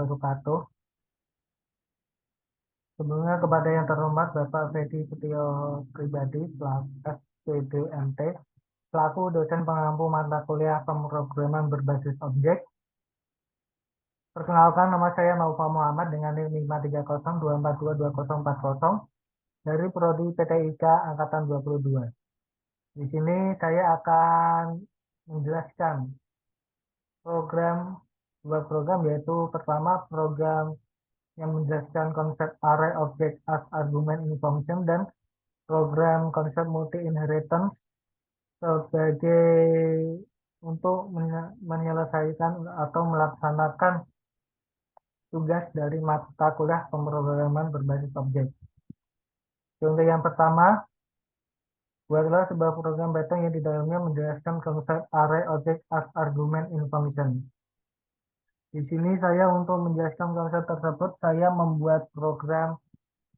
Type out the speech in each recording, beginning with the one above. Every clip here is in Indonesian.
wabarakatuh. Sebelumnya kepada yang terhormat Bapak Fedi Setio Pribadi selaku SPDMT selaku dosen pengampu mata kuliah pemrograman berbasis objek. Perkenalkan, nama saya Naufa Muhammad dengan NIM 53024224040 dari Prodi PTIK angkatan 22. Di sini saya akan menjelaskan dua program, yaitu pertama program yang menjelaskan konsep array object as argument in function dan program konsep multi inheritance sebagai untuk menyelesaikan atau melaksanakan tugas dari mata kuliah pemrograman berbasis objek. Contoh yang pertama, buatlah sebuah program Python yang di dalamnya menjelaskan konsep array object as argument in function. Di sini saya untuk menjelaskan konsep tersebut, saya membuat program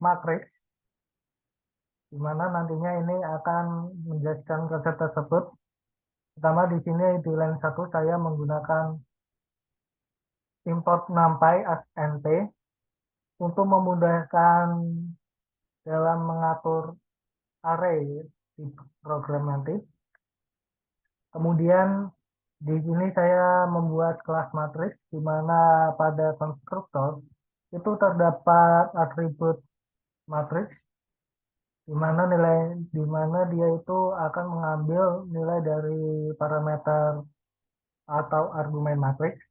matriks di mana nantinya ini akan menjelaskan konsep tersebut. Pertama di sini di line 1 saya menggunakan import numpy as np untuk memudahkan dalam mengatur array di program nanti. Kemudian di sini saya membuat kelas matriks di mana pada konstruktor itu terdapat atribut matriks di mana dia itu akan mengambil nilai dari parameter atau argumen matriks.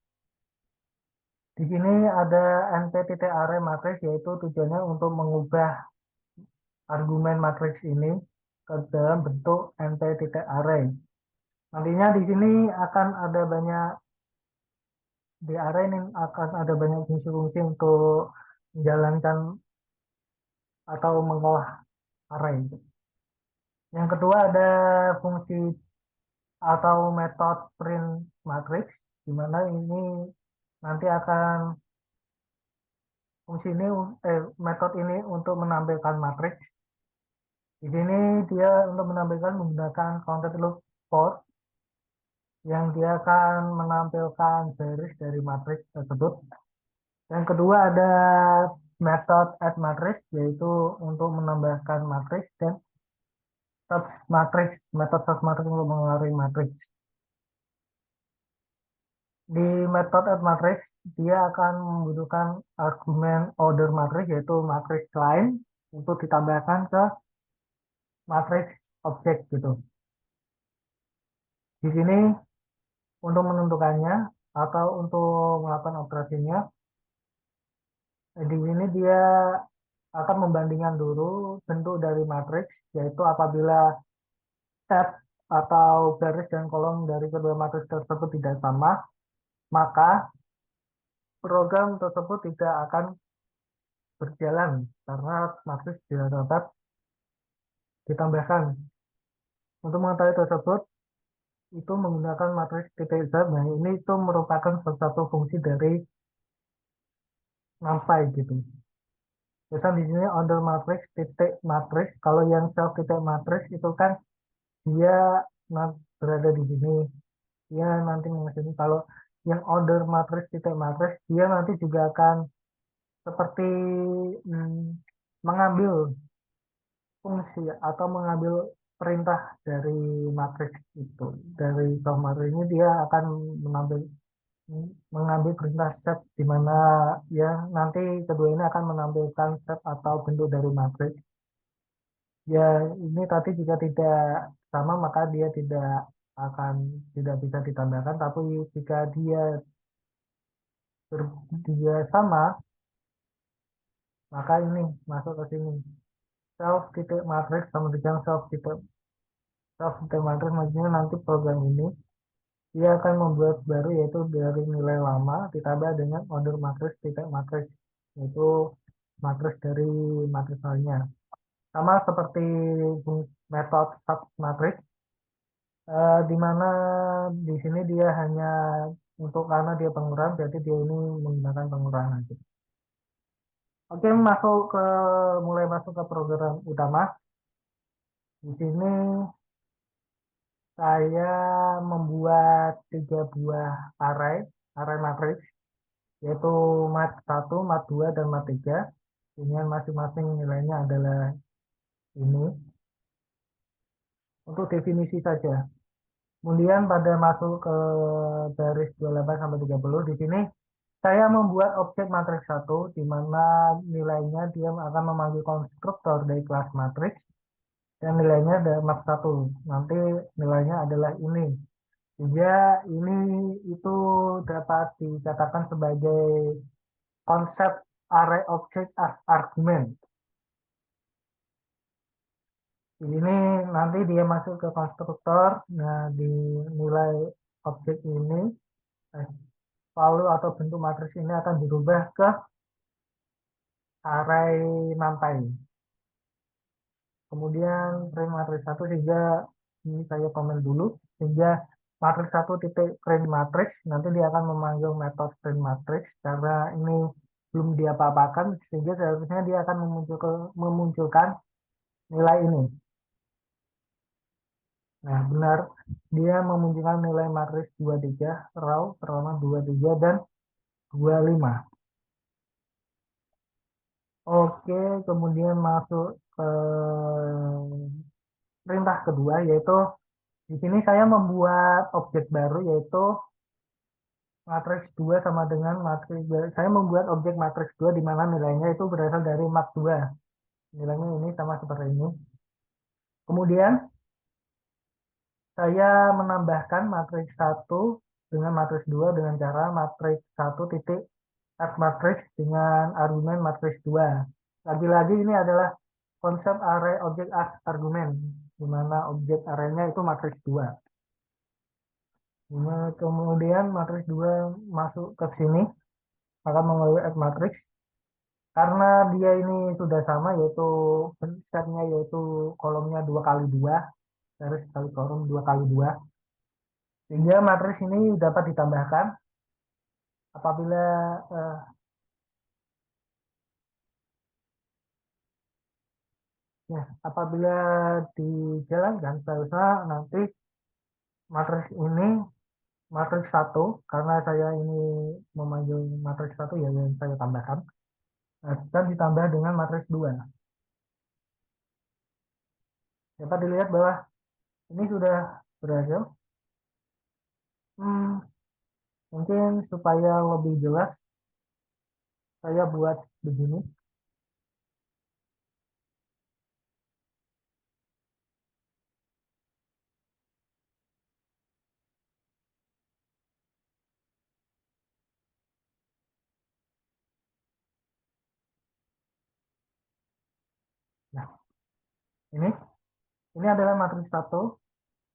Di sini ada np.array matriks, yaitu tujuannya untuk mengubah argumen matriks ini ke dalam bentuk np.array. Nantinya di sini akan ada banyak di array ini akan ada banyak fungsi-fungsi untuk menjalankan atau mengolah array. Yang kedua ada fungsi atau metode print matrix, di mana ini nanti akan metode ini untuk menampilkan matriks. Di sini dia untuk menampilkan menggunakan counted loop for yang dia akan menampilkan baris dari matriks tersebut. Yang kedua ada metode add matrix, yaitu untuk menambahkan matriks, dan metode submatrix untuk mengaruhi matriks. Di metode add matrix dia akan membutuhkan argumen order matrix, yaitu matriks lain untuk ditambahkan ke matriks objek gitu. Di sini untuk menentukannya atau untuk melakukan operasinya, di sini dia akan membandingkan dulu bentuk dari matriks, yaitu apabila set atau baris dan kolom dari kedua matriks tersebut tidak sama, maka program tersebut tidak akan berjalan karena matriks tidak dapat ditambahkan. Untuk mengetahui tersebut, itu menggunakan matriks titik Z. Nah, ini itu merupakan salah satu fungsi dari NumPy gitu. Biasanya di sini order matrix titik matrix. Kalau yang self titik matrix itu kan dia berada di sini, dia nanti menghasilkan. Kalau yang order matrix titik matrix, dia nanti juga akan seperti mengambil fungsi atau mengambil perintah dari matriks itu. Dari self matrix ini dia akan mengambil perintah set, di mana ya nanti kedua ini akan menampilkan set atau bentuk dari matriks. Ya ini tadi jika tidak sama maka dia tidak bisa ditambahkan, tapi jika dia sama maka ini masuk ke sini self titik matrix sama dengan self titik matrix. Maksudnya nanti program ini dia akan membuat baru, yaitu dari nilai lama ditambah dengan order matrix titik matrix, yaitu matriks dari matriks lainnya. Sama seperti metode submatrix, di mana di sini dia hanya karena dia pengurangan, jadi dia ini menggunakan pengurangan. Oke, mulai masuk ke program utama. Di sini saya membuat 3 buah array matrix. yaitu mat 1, mat 2, dan mat 3. Dengan masing-masing nilainya adalah ini. Untuk definisi saja. Kemudian pada masuk ke baris 28 sampai 30 di sini saya membuat objek matriks satu di mana nilainya dia akan memanggil konstruktor dari kelas matriks dan nilainya dari mat 1. Nanti nilainya adalah ini. Sehingga ini itu dapat dikatakan sebagai konsep array object as argument. Ini nanti dia masuk ke konstruktor. Nah, di nilai objek ini eh, value atau bentuk matriks ini akan dirubah ke array nantai. Kemudian print matriks satu sehingga ini saya komen dulu sehingga matriks satu titik print matriks nanti dia akan memanggil metode print matriks karena ini belum diapa-apakan sehingga seharusnya dia akan memunculkan nilai ini. Nah, benar dia memunculkan nilai matriks 23 raw pertama 23 dan 25. Oke, kemudian masuk ke perintah kedua yaitu di sini saya membuat objek baru yaitu matriks 2 sama dengan matriks saya membuat objek matriks 2 di mana nilainya itu berasal dari mat 2. Nilainya ini sama seperti ini. Kemudian saya menambahkan matriks 1 dengan matriks 2 dengan cara matriks 1 titik add matriks dengan argumen matriks 2. Lagi-lagi ini adalah konsep array objek as argumen di mana objek arraynya itu matriks 2. Nah, kemudian matriks 2 masuk ke sini akan melalui add matrix karena dia ini sudah sama yaitu setnya yaitu kolomnya 2 kali 2 garis kali kolom 2 kali 2 sehingga matriks ini dapat ditambahkan apabila eh, ya, apabila dijalankan seharusnya nanti matriks ini matriks satu karena saya ini memanggil matriks satu ya yang saya tambahkan dan ditambah dengan matriks 2. Dapat dilihat bahwa ini sudah berhasil. Hmm, Mungkin supaya lebih jelas saya buat begini. Nah, ini ini adalah matriks satu,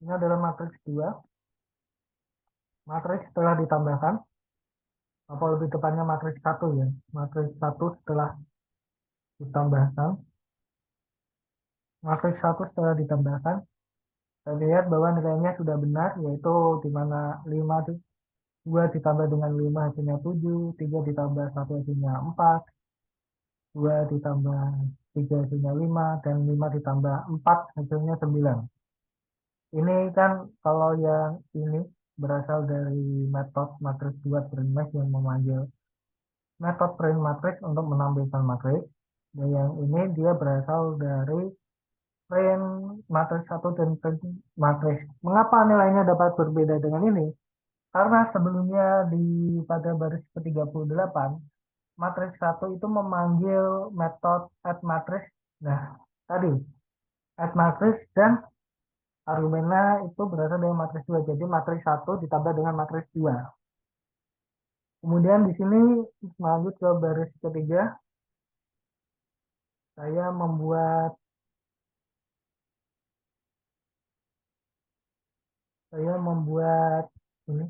ini adalah matriks 2. Matriks setelah ditambahkan, apa lebih tepatnya matriks satu ya. Matriks satu setelah ditambahkan, matriks satu setelah ditambahkan, kita lihat bahwa nilainya sudah benar, yaitu di mana 2 ditambah dengan 5 hasilnya 7, 3 ditambah 1 hasilnya 4, 2 ditambah 3 hasilnya 5, dan 5 ditambah 4 hasilnya 9. Ini kan kalau yang ini berasal dari metode matriks buat print max yang memanggil metode print matrix untuk menampilkan matriks. Dan yang ini dia berasal dari print matriks satu dan print matriks. Mengapa nilainya dapat berbeda dengan ini? Karena sebelumnya pada baris ke-38 matriks satu itu memanggil metode add matrix. Nah, tadi add matrix dan argumennya itu berasal dari matriks 2. Jadi matriks satu ditambah dengan matriks 2. Kemudian di sini lanjut ke baris ketiga. Saya membuat saya membuat ini.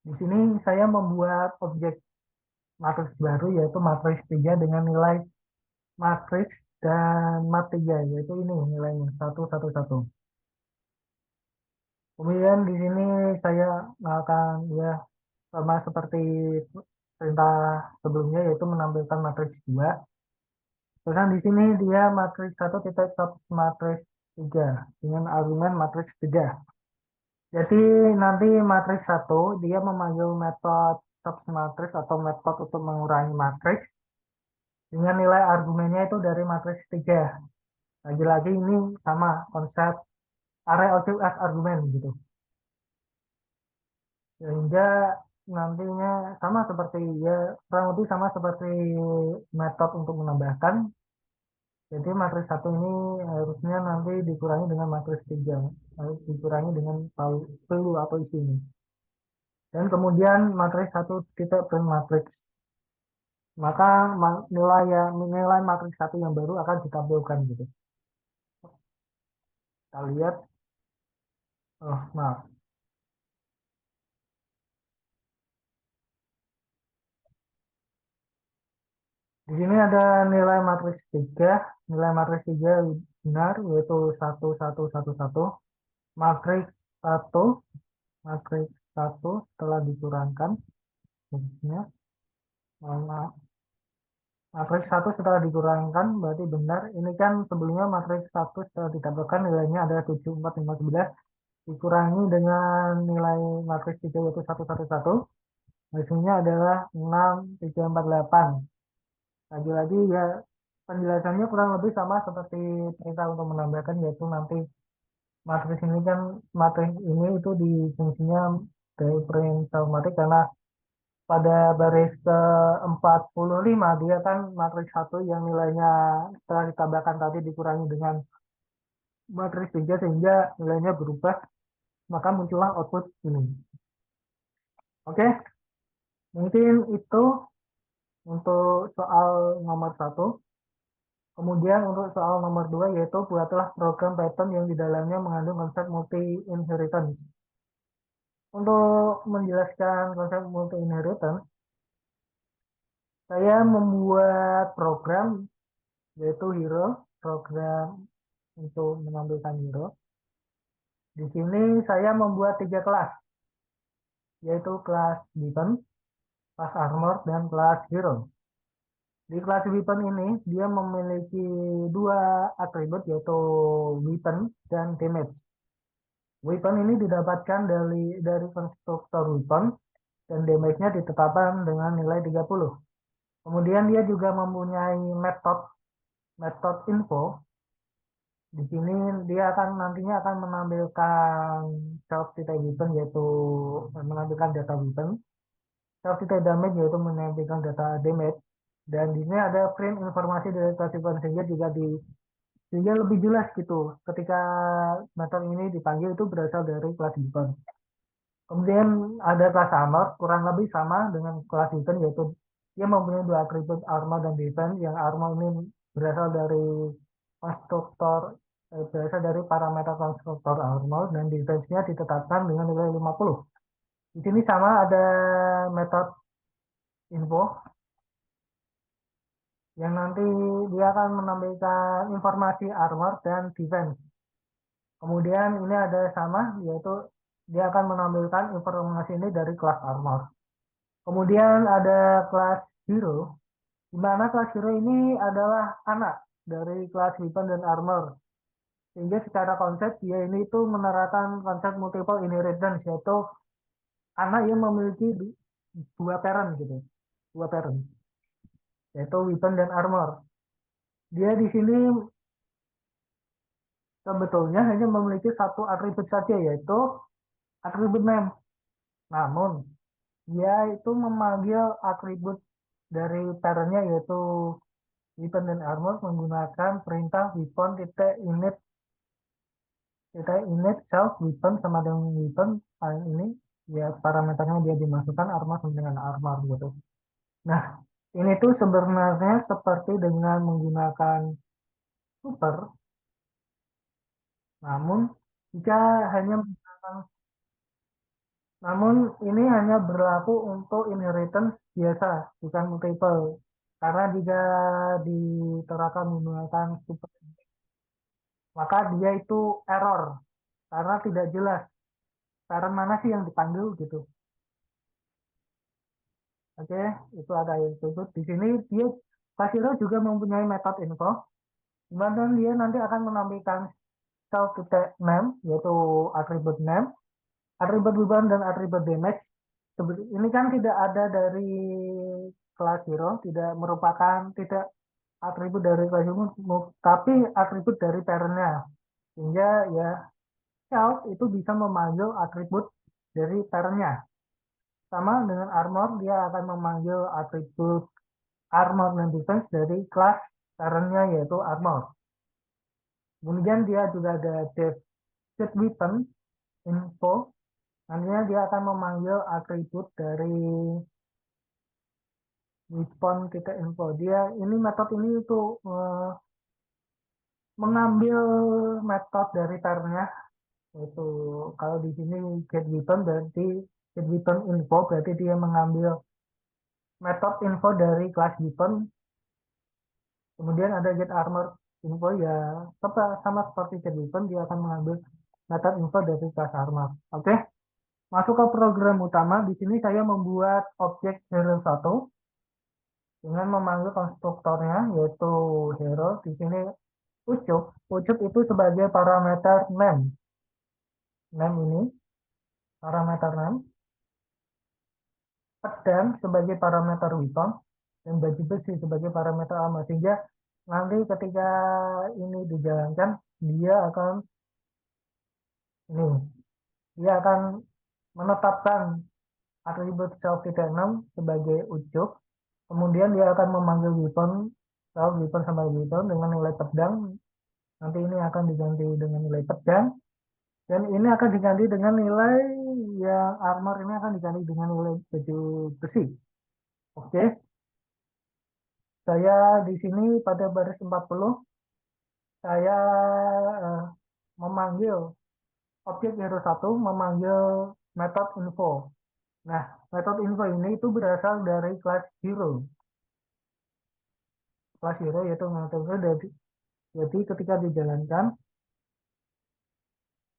Di sini saya membuat objek matriks baru yaitu matriks 3 dengan nilai matriks dan mat 3 yaitu ini nilainya 111. Kemudian di sini saya akan ya sama seperti perintah sebelumnya yaitu menampilkan matriks 2. Terus di sini dia matriks 1 titik sub matriks 3 dengan argumen matriks 3. Jadi nanti matriks 1 dia memanggil metode submatriks atau metode untuk mengurangi matriks dengan nilai argumennya itu dari matriks 3. Lagi-lagi ini sama konsep array object as argumen gitu. Sehingga nantinya sama seperti ya kurang lebih sama seperti metode untuk menambahkan. Jadi matriks 1 ini harusnya nanti dikurangi dengan matriks 3. Harus dikurangi dengan value atau isi ini. Dan kemudian matriks 1 titik print matriks. Maka nilai matriks 1 yang baru akan ditampilkan gitu. Kita lihat, oh maaf. Di sini ada nilai matriks 3. Nilai matriks 3 benar yaitu 1111. Matriks 1, matriks 1 telah dikurangkan. Maksudnya, matriks 1 setelah dikurangkan berarti benar. Ini kan sebelumnya matriks 1 setelah ditambahkan nilainya ada 7, 4, 5, 11. Dikurangi dengan nilai matriks 3 yaitu 111. Hasilnya adalah 6, 3, 4, 8. Lagi-lagi ya penjelasannya kurang lebih sama seperti perintah untuk menambahkan, yaitu nanti matriks ini kan matriks ini itu di fungsinya dari perintah otomatis karena pada baris ke-45 dia kan matriks 1 yang nilainya setelah ditambahkan tadi dikurangi dengan matriks 3 sehingga nilainya berubah, maka muncullah output ini. Oke, mungkin itu untuk soal nomor 1. Kemudian untuk soal nomor 2 yaitu buatlah program Python yang di dalamnya mengandung konsep multi-inheritance. Untuk menjelaskan konsep multi-inheritance, saya membuat program yaitu hero, program untuk menampilkan hero. Di sini saya membuat 3 kelas, yaitu kelas weapon, kelas armor, dan kelas hero. Di kelas weapon ini, dia memiliki 2 atribut yaitu weapon dan damage. Weapon ini didapatkan dari konstruktor weapon dan damage-nya ditetapkan dengan nilai 30. Kemudian dia juga mempunyai metode info. Di sini dia akan nantinya akan menampilkan self titik weapon yaitu menampilkan data weapon, self titik damage yaitu menampilkan data damage. Dan di sini ada print informasi dari kelas weapon sehingga lebih jelas gitu ketika metode ini dipanggil itu berasal dari kelas weapon. Kemudian ada kelas armor, kurang lebih sama dengan kelas defense, yaitu dia mempunyai 2 atribut armor dan defense. Yang armor ini berasal dari konstruktor, berasal dari parameter konstruktor armor, dan defense-nya ditetapkan dengan nilai 50. Di sini sama ada metode info yang nanti dia akan menampilkan informasi armor dan defense. Kemudian ini ada sama, yaitu dia akan menampilkan informasi ini dari kelas armor. Kemudian ada kelas hero, di mana kelas hero ini adalah anak dari kelas weapon dan armor. Sehingga secara konsep dia ini itu menerapkan konsep multiple inheritance, yaitu anak yang memiliki 2 parent gitu, 2 parent, yaitu weapon dan armor. Dia di sini sebetulnya hanya memiliki 1 atribut saja, yaitu atribut name. Namun dia itu memanggil atribut dari parentnya yaitu weapon dan armor menggunakan perintah weapon init self weapon sama dengan weapon ini ya parameternya dia dimasukkan armor sama dengan armor gitu. Nah, ini tuh sebenarnya seperti dengan menggunakan super, namun jika hanya menggunakan namun ini hanya berlaku untuk inheritance biasa, bukan multiple. Karena jika diterapkan menggunakan super, maka dia itu error karena tidak jelas parent mana sih yang dipanggil gitu. Oke, itu ada yang disebut di sini dia Casiro juga mempunyai metode info, di mana dia nanti akan menampilkan self titik name, yaitu atribut name, atribut weapon dan atribut damage. Ini kan tidak ada dari kelas hero, tidak merupakan tidak atribut dari kelas hero, tapi atribut dari parentnya. Sehingga ya self itu bisa memanggil atribut dari parentnya. Sama dengan armor, dia akan memanggil atribut armor dan defense dari kelas parentnya yaitu armor. Kemudian dia juga ada set weapon info. Nantinya dia akan memanggil atribut dari weapon kita info. Dia ini metode ini untuk mengambil metode dari parentnya. Yaitu kalau di sini get weapon berarti get weapon info berarti dia mengambil metode info dari kelas weapon. Kemudian ada get armor info ya sama seperti get weapon dia akan mengambil metode info dari kelas armor. Oke, masuk ke program utama. Di sini saya membuat objek hero 1 dengan memanggil konstruktornya yaitu hero. Di sini ucup. Ucup itu sebagai parameter name. Name ini parameter name. Pedang sebagai parameter weapon dan baju besi sebagai parameter armor, sehingga nanti ketika ini dijalankan dia akan ini dia akan menetapkan atribut self tidak 6 sebagai ucup, kemudian dia akan memanggil weapon self weapon sama weapon dengan nilai pedang, nanti ini akan diganti dengan nilai pedang dan ini akan diganti dengan nilai yang armor, ini akan diganti dengan nilai baju besi. Oke, saya di sini pada baris 40 saya eh, memanggil objek hero 1 memanggil metode info. Nah, metode info ini itu berasal dari kelas hero. Kelas hero yaitu metode jadi ketika dijalankan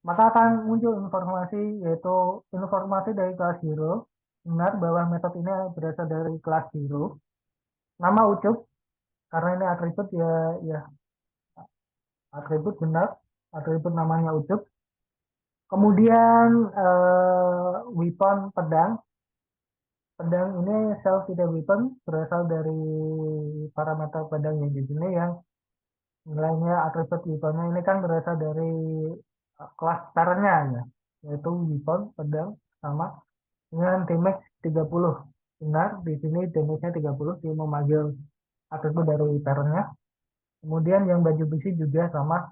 maka akan muncul informasi yaitu informasi dari kelas hero benar bahwa metode ini berasal dari kelas hero. Nama ucup karena ini atribut ya atribut benar, atribut namanya ucup. Kemudian weapon pedang. Pedang ini self tidak weapon berasal dari parameter pedang yang di sini yang nilainya atribut weaponnya ini kan berasal dari kelas parentnya ya, yaitu weapon pedang sama dengan damage 30. Benar, di sini damage-nya 30 dia memanggil atribut dari parentnya. Kemudian yang baju besi juga sama,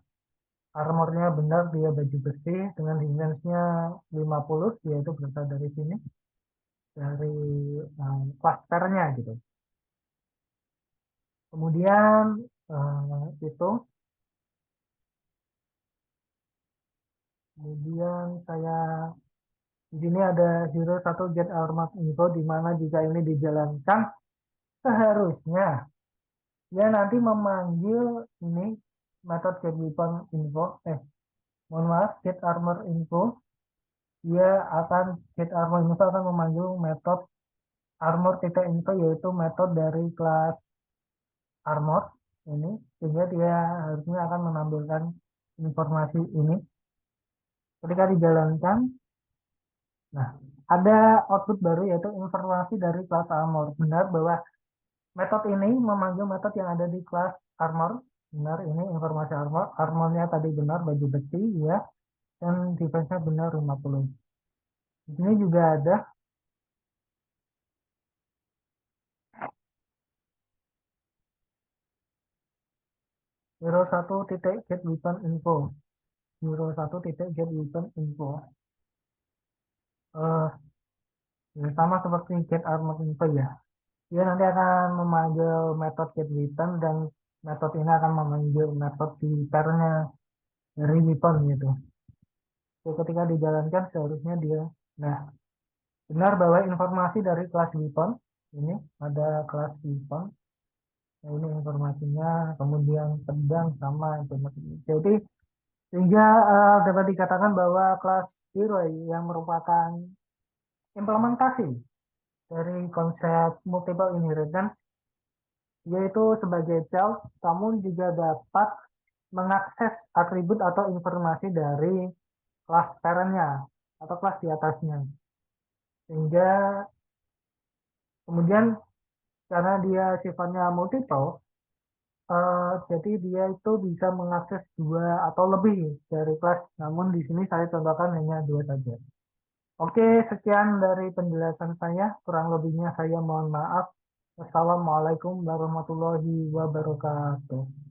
armornya benar dia baju besi dengan defense-nya 50 yaitu berasal dari sini dari clusternya gitu. Kemudian itu kemudian saya di sini ada hero 1 get armor info di mana jika ini dijalankan seharusnya dia nanti memanggil ini metode get weapon info mohon maaf get armor info, dia akan get armor info akan memanggil metode armor titik info yaitu metode dari kelas armor ini, sehingga dia harusnya akan menampilkan informasi ini ketika dijalankan. Nah, ada output baru yaitu informasi dari kelas armor. Benar bahwa metode ini memanggil metode yang ada di kelas armor. Benar, ini informasi armor. Armornya tadi benar baju besi ya, dan defense-nya benar 50. Di sini juga ada hero 1 titik get weapon info. Hero 1 titik get weapon info. Eh, ya, sama seperti get armor info ya. Dia nanti akan memanggil metode get weapon dan metode ini akan memanggil metode di pairnya dari weapon gitu. Jadi ketika dijalankan seharusnya dia. Nah, benar bahwa informasi dari kelas weapon ini ada kelas weapon. Nah, ini informasinya, kemudian pedang sama informasi. Jadi sehingga dapat dikatakan bahwa kelas hero yang merupakan implementasi dari konsep multiple inheritance yaitu sebagai child, kamu juga dapat mengakses atribut atau informasi dari kelas parentnya atau kelas di atasnya. Sehingga kemudian karena dia sifatnya multiple, jadi dia itu bisa mengakses dua atau lebih dari kelas. Namun di sini saya contohkan hanya dua saja. Oke, sekian dari penjelasan saya. Kurang lebihnya saya mohon maaf. Wassalamualaikum warahmatullahi wabarakatuh.